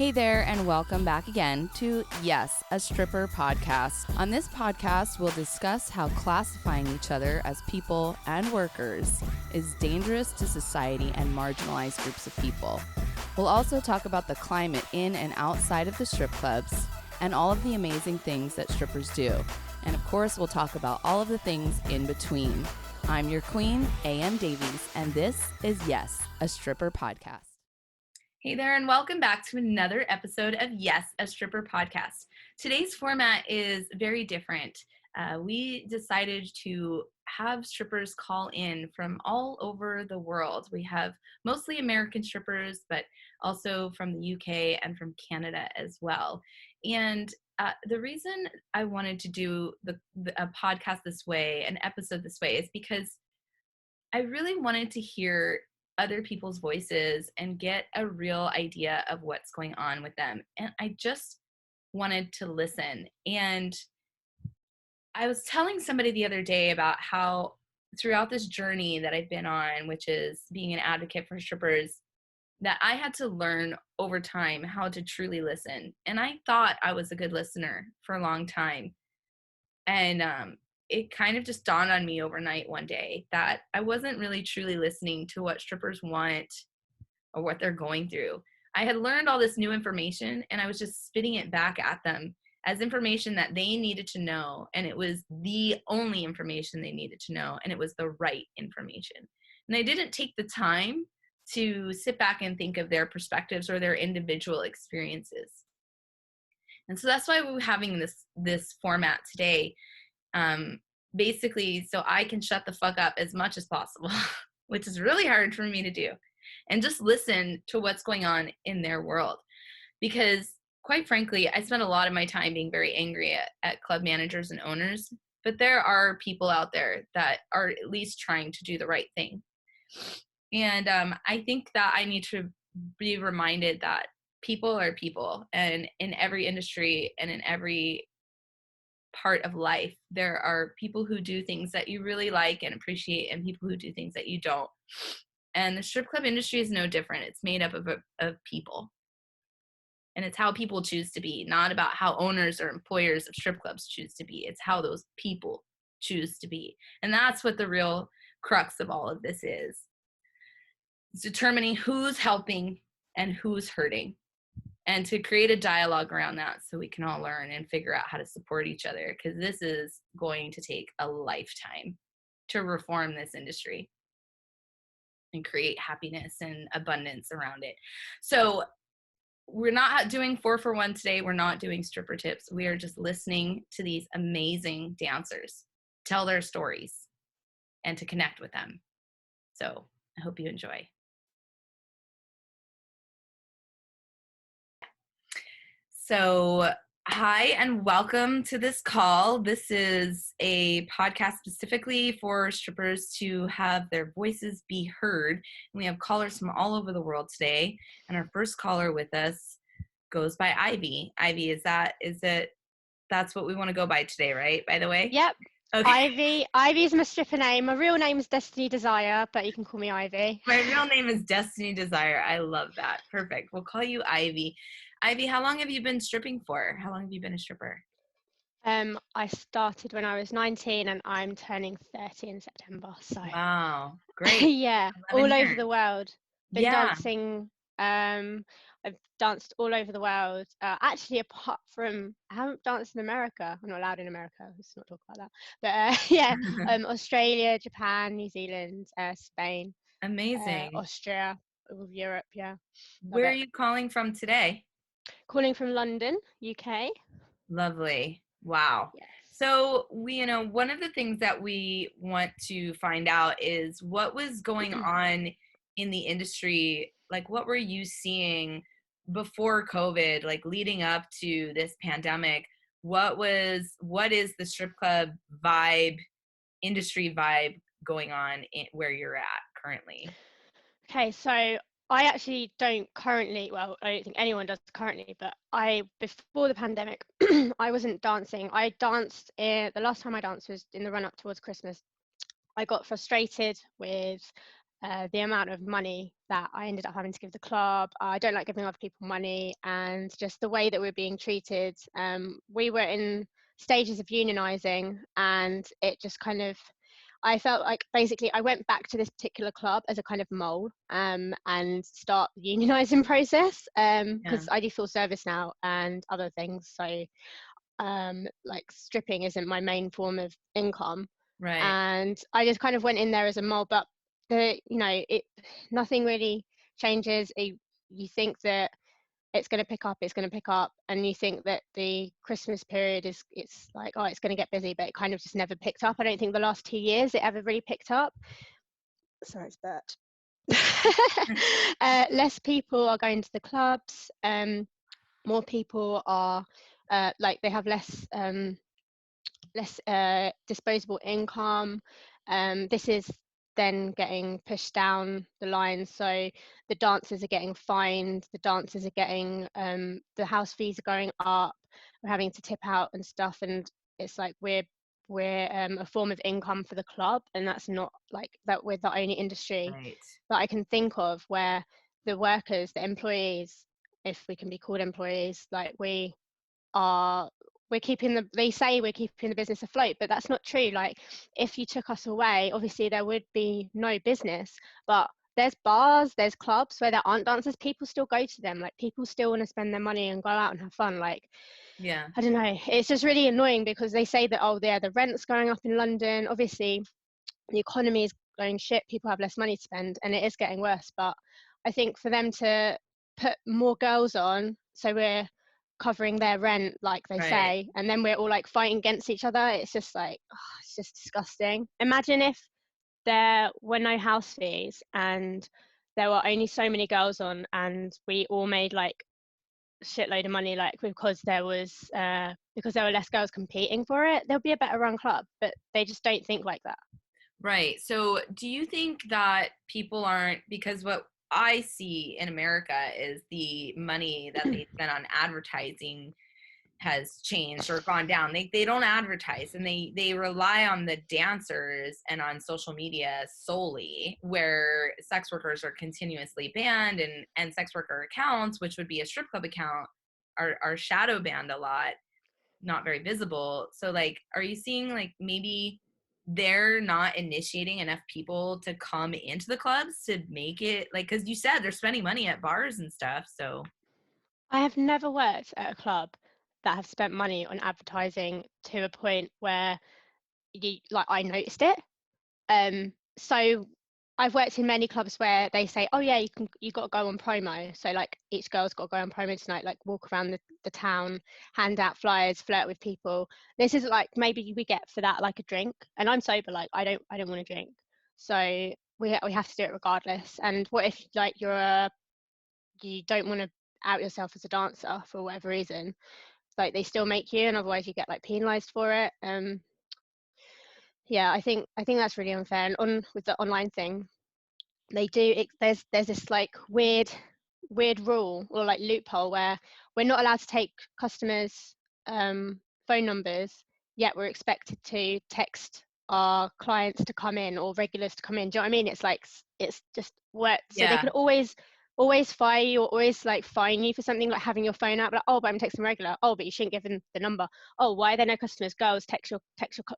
Hey there, and welcome back again to YAS, a stripper podcast. On this podcast, we'll discuss how classifying each other as people and workers is dangerous to society and marginalized groups of people. We'll also talk about the climate in and outside of the strip clubs and all of the amazing things that strippers do. And of course, we'll talk about all of the things in between. I'm your queen, A.M. Davies, and this is YAS, a stripper podcast. Hey there, and welcome back to another episode of YAS, a stripper podcast. Today's format is very different. We decided to have strippers call in from all over the world. We have mostly American strippers, but also from the UK and from Canada as well. And the reason I wanted to do a podcast this way, an episode this way, is because I really wanted to hear other people's voices and get a real idea of what's going on with them. And I just wanted to listen. And I was telling somebody the other day about how throughout this journey that I've been on, which is being an advocate for strippers, that I had to learn over time how to truly listen. And I thought I was a good listener for a long time. And it kind of just dawned on me overnight one day that I wasn't really truly listening to what strippers want or what they're going through. I had learned all this new information and I was just spitting it back at them as information that they needed to know. And it was the only information they needed to know. And it was the right information. And I didn't take the time to sit back and think of their perspectives or their individual experiences. And so that's why we're having this format today. Basically, so I can shut the fuck up as much as possible, which is really hard for me to do, and just listen to what's going on in their world. Because quite frankly, I spend a lot of my time being very angry at club managers and owners, but there are people out there that are at least trying to do the right thing. And I think that I need to be reminded that people are people, and in every industry and in every part of life, there are people who do things that you really like and appreciate and people who do things that you don't. And the strip club industry is no different. It's made up of people. And it's how people choose to be, not about how owners or employers of strip clubs choose to be. It's how those people choose to be. And that's what the real crux of all of this is. It's determining who's helping and who's hurting, and to create a dialogue around that so we can all learn and figure out how to support each other, because this is going to take a lifetime to reform this industry and create happiness and abundance around it. So we're not doing 4-for-1 today. We're not doing stripper tips. We are just listening to these amazing dancers tell their stories and to connect with them. So I hope you enjoy. So, hi and welcome to this call. This is a podcast specifically for strippers to have their voices be heard. And we have callers from all over the world today. And our first caller with us goes by Ivy. Ivy, that's what we want to go by today, right? By the way? Yep. Okay. Ivy is my stripper name. My real name is Destiny Desire, but you can call me Ivy. My real name is Destiny Desire. I love that. Perfect. We'll call you Ivy. Ivy, how long have you been stripping for? How long have you been a stripper? I started when I was 19 and I'm turning 30 in September. So Wow. Great. yeah, all years. over the world. Been dancing. I've danced all over the world. Actually, apart from, I haven't danced in America. I'm not allowed in America. Let's not talk about that. But yeah, Australia, Japan, New Zealand, Spain. Amazing. Austria, Europe, yeah. Where are you calling from today? Calling from London, UK. Lovely. Wow. Yes. So one of the things that we want to find out is what was going on in the industry. Like, what were you seeing before COVID, like leading up to this pandemic? What is the strip club vibe, industry vibe going on where you're at currently? Okay, so I actually don't currently, well, I don't think anyone does currently, but before the pandemic, I wasn't dancing. I danced, the last time I danced was in the run up towards Christmas. I got frustrated with the amount of money that I ended up having to give the club. I don't like giving other people money, and just the way that we're being treated. We were in stages of unionizing, and it just kind of, I felt like basically I went back to this particular club as a kind of mole, and start the unionizing process, because I do full service now and other things. So like stripping isn't my main form of income. Right. And I just kind of went in there as a mole, but nothing really changes. You think that it's going to pick up, and you think that the Christmas period it's like, oh, it's going to get busy, but it kind of just never picked up. I don't think the last 2 years it ever really picked up. Sorry, it's Bert. Less people are going to the clubs. More people are like, they have less disposable income. This is then getting pushed down the line. So the dancers are getting fined, the dancers are getting, the house fees are going up, we're having to tip out and stuff. And it's like we're a form of income for the club, and that's not like that. We're the only industry Right. that I can think of where the workers, the employees, if we can be called employees, like are they say we're keeping the business afloat, but that's not true. Like, if you took us away, obviously there would be no business, but there's bars, there's clubs where there aren't dancers, people still go to them. Like, people still want to spend their money and go out and have fun. Like, Yeah. I don't know, it's just really annoying because they say that, oh yeah, the rent's going up in London, obviously the economy is going shit, people have less money to spend, and it is getting worse. But I think for them to put more girls on, so we're covering their rent, like they Right. say, and then we're all like fighting against each other, it's just like, oh, it's just disgusting. Imagine if there were no house fees and there were only so many girls on, and we all made like shitload of money, like because there were less girls competing for it, there'll be a better run club. But they just don't think like that. Right. So do you think that people aren't, because what I see in America is the money that they spend on advertising has changed or gone down. They don't advertise, and they rely on the dancers and on social media solely, where sex workers are continuously banned, and sex worker accounts, which would be a strip club account, are shadow banned a lot, not very visible. So like, are you seeing like maybe they're not initiating enough people to come into the clubs to make it, like, because you said they're spending money at bars and stuff, so. I have never worked at a club that have spent money on advertising to a point where I noticed it. So I've worked in many clubs where they say, oh yeah, you got to go on promo. So like, each girl's got to go on promo tonight, like walk around the town, hand out flyers, flirt with people. This is like, maybe we get for that like a drink, and I'm sober, like I don't want to drink. So we have to do it regardless. And what if like you don't want to out yourself as a dancer for whatever reason, like they still make you, and otherwise you get like penalized for it. Yeah, I think that's really unfair. And on with the online thing, there's this like weird rule or like loophole where we're not allowed to take customers' phone numbers, yet we're expected to text our clients to come in or regulars to come in. Do you know what I mean? It's like, it's just what, so they Yeah. could always fire you, or always like fine you for something, like having your phone out, like, oh, but I'm texting regular. Oh, but you shouldn't give them the number. Oh, why are there no customers? Girls, text your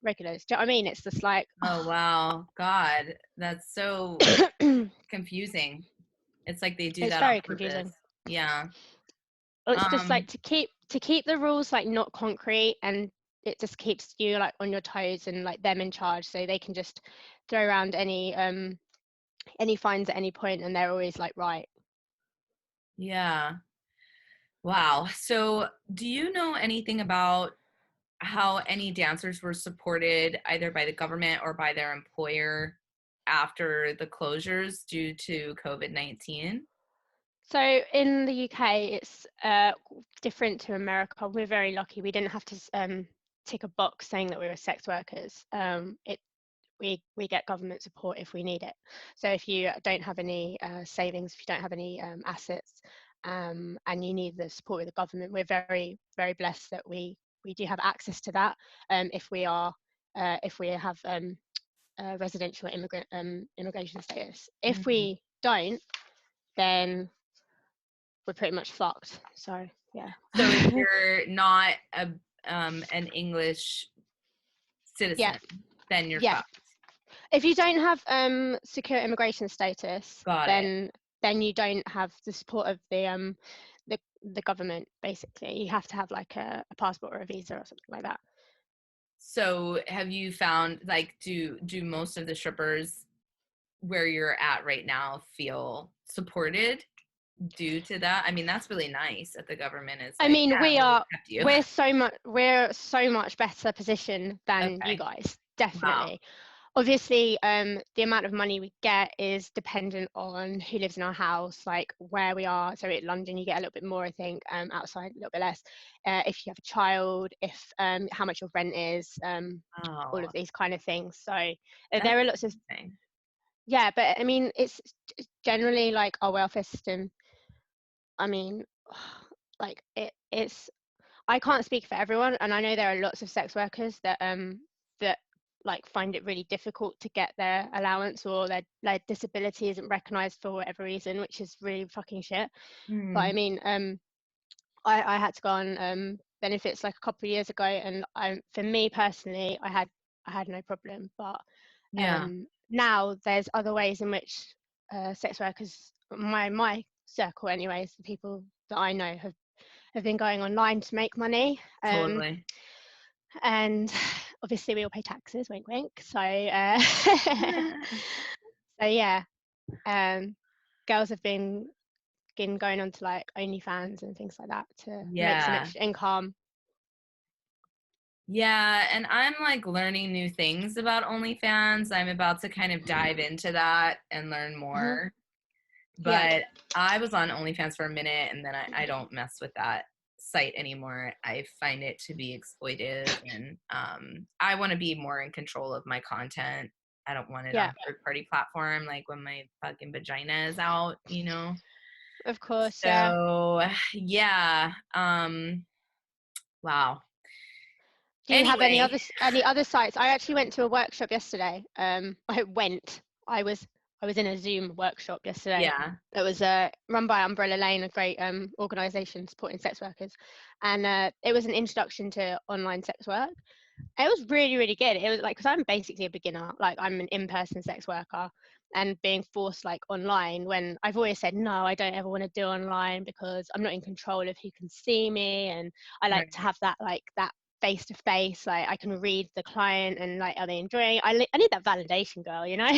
regulars. Do you know what I mean? It's just like, Oh wow, God, that's so confusing. It's like they do it's that on very purpose. confusing. Yeah. It's just Um, like to keep the rules like not concrete, and it just keeps you like on your toes and like them in charge, so they can just throw around any fines at any point, and they're always like, right. yeah. Wow. So, do you know anything about how any dancers were supported either by the government or by their employer after the closures due to COVID-19? So in the UK, it's different to America. We're very lucky. We didn't have to tick a box saying that we were sex workers. We get government support if we need it. So if you don't have any savings, if you don't have any assets, and you need the support of the government, we're very, very blessed that we do have access to that. If we have residential immigration status. If we don't, then we're pretty much fucked. So yeah. So if you're not an English citizen, then you're yeah. fucked. If you don't have secure immigration status, Got it. then you don't have the support of the government. Basically, you have to have like a passport or a visa or something like that. So have you found, like, do most of the strippers where you're at right now feel supported due to that? I mean, that's really nice that the government is like, I mean, we'll accept you. we're so much better positioned than you Okay. guys, Wow. definitely. Obviously, the amount of money we get is dependent on who lives in our house, like where we are. So in London, you get a little bit more, I think, outside a little bit less. If you have a child, if how much your rent is, all of these kind of things. So there are lots of, yeah, but I mean, it's generally like our welfare system. I mean, like it's, I can't speak for everyone, and I know there are lots of sex workers that that like find it really difficult to get their allowance, or their disability isn't recognised for whatever reason, which is really fucking shit. But I mean, I had to go on benefits like a couple of years ago, and for me personally, I had no problem. But Yeah. now there's other ways in which sex workers, my circle anyways, the people that I know have been going online to make money. Totally. And obviously we all pay taxes, wink wink. So so yeah, girls have been going on to like OnlyFans and things like that to make some extra income. Yeah, and I'm like learning new things about OnlyFans. I'm about to kind of dive into that and learn more. But I was on OnlyFans for a minute, and then I don't mess with that site anymore. I find it to be exploitive, and I want to be more in control of my content. I don't want it on a third-party platform, like when my fucking vagina is out, you know? Of course, So, yeah. Wow. Do you have any other sites? I actually went to a workshop yesterday. I was in a Zoom workshop yesterday. Yeah. That was run by Umbrella Lane, a great organisation supporting sex workers, and it was an introduction to online sex work. It was really, really good. It was like, because I'm basically a beginner, like I'm an in-person sex worker, and being forced like online, when I've always said no, I don't ever want to do online because I'm not in control of who can see me, and I like to have that face to face, like I can read the client and like, are they enjoying it? I need that validation, girl, you know?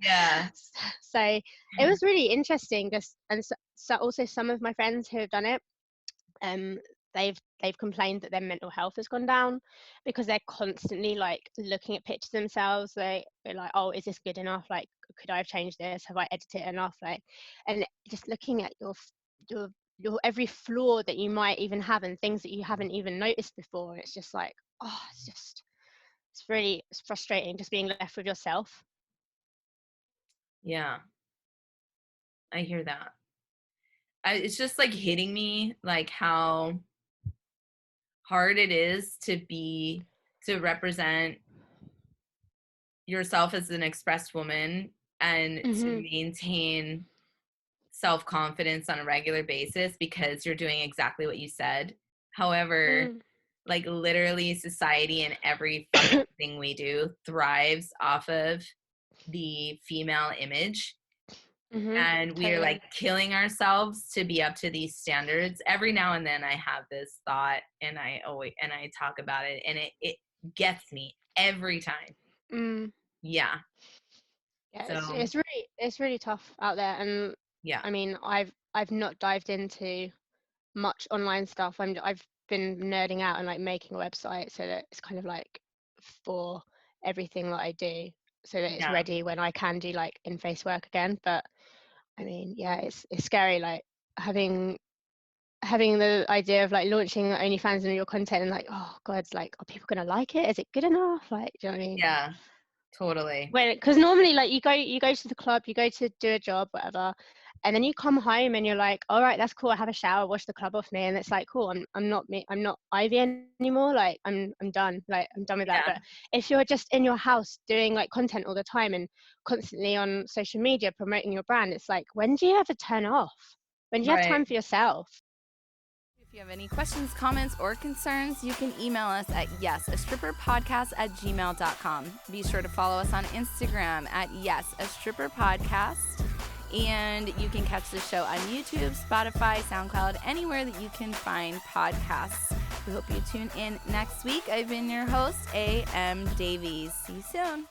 Yeah. So it was really interesting. Just, and so also some of my friends who have done it, they've complained that their mental health has gone down because they're constantly like looking at pictures themselves. They're like, oh, is this good enough? Like, could I have changed this? Have I edited it enough? Like, and just looking at your every flaw that you might even have, and things that you haven't even noticed before. It's just like, oh, it's frustrating just being left with yourself. Yeah. I hear that. It's just like hitting me, like how hard it is to represent yourself as an expressed woman and to maintain self-confidence on a regular basis because you're doing exactly what you said. However, like literally society and every fucking thing we do thrives off of the female image. And we are like killing ourselves to be up to these standards. Every now and then I have this thought, and I talk about it, and it gets me every time. Yeah. Yeah, So it's really tough out there, and yeah. I mean, I've not dived into much online stuff. I've been nerding out and like making a website so that it's kind of like for everything that I do, so that it's ready when I can do like in-face work again. But I mean, yeah, it's scary, like having the idea of like launching OnlyFans and your content, and like, oh god, like, are people gonna like it? Is it good enough? Like, do you know what I mean? Yeah, totally. Well, because normally like you go to the club, you go to do a job, whatever, And then you come home and you're like, all right, that's cool. I have a shower, wash the club off me. And it's like, cool. I'm not Ivy anymore. Like I'm done. Like I'm done with that. Yeah. But if you're just in your house doing like content all the time and constantly on social media promoting your brand, it's like, when do you ever turn off? When do you have time for yourself? If you have any questions, comments, or concerns, you can email us at yesastripperpodcast@gmail.com. Be sure to follow us on Instagram at yesastripperpodcast. And you can catch the show on YouTube, Spotify, SoundCloud, anywhere that you can find podcasts. We hope you tune in next week. I've been your host, A.M. Davies. See you soon.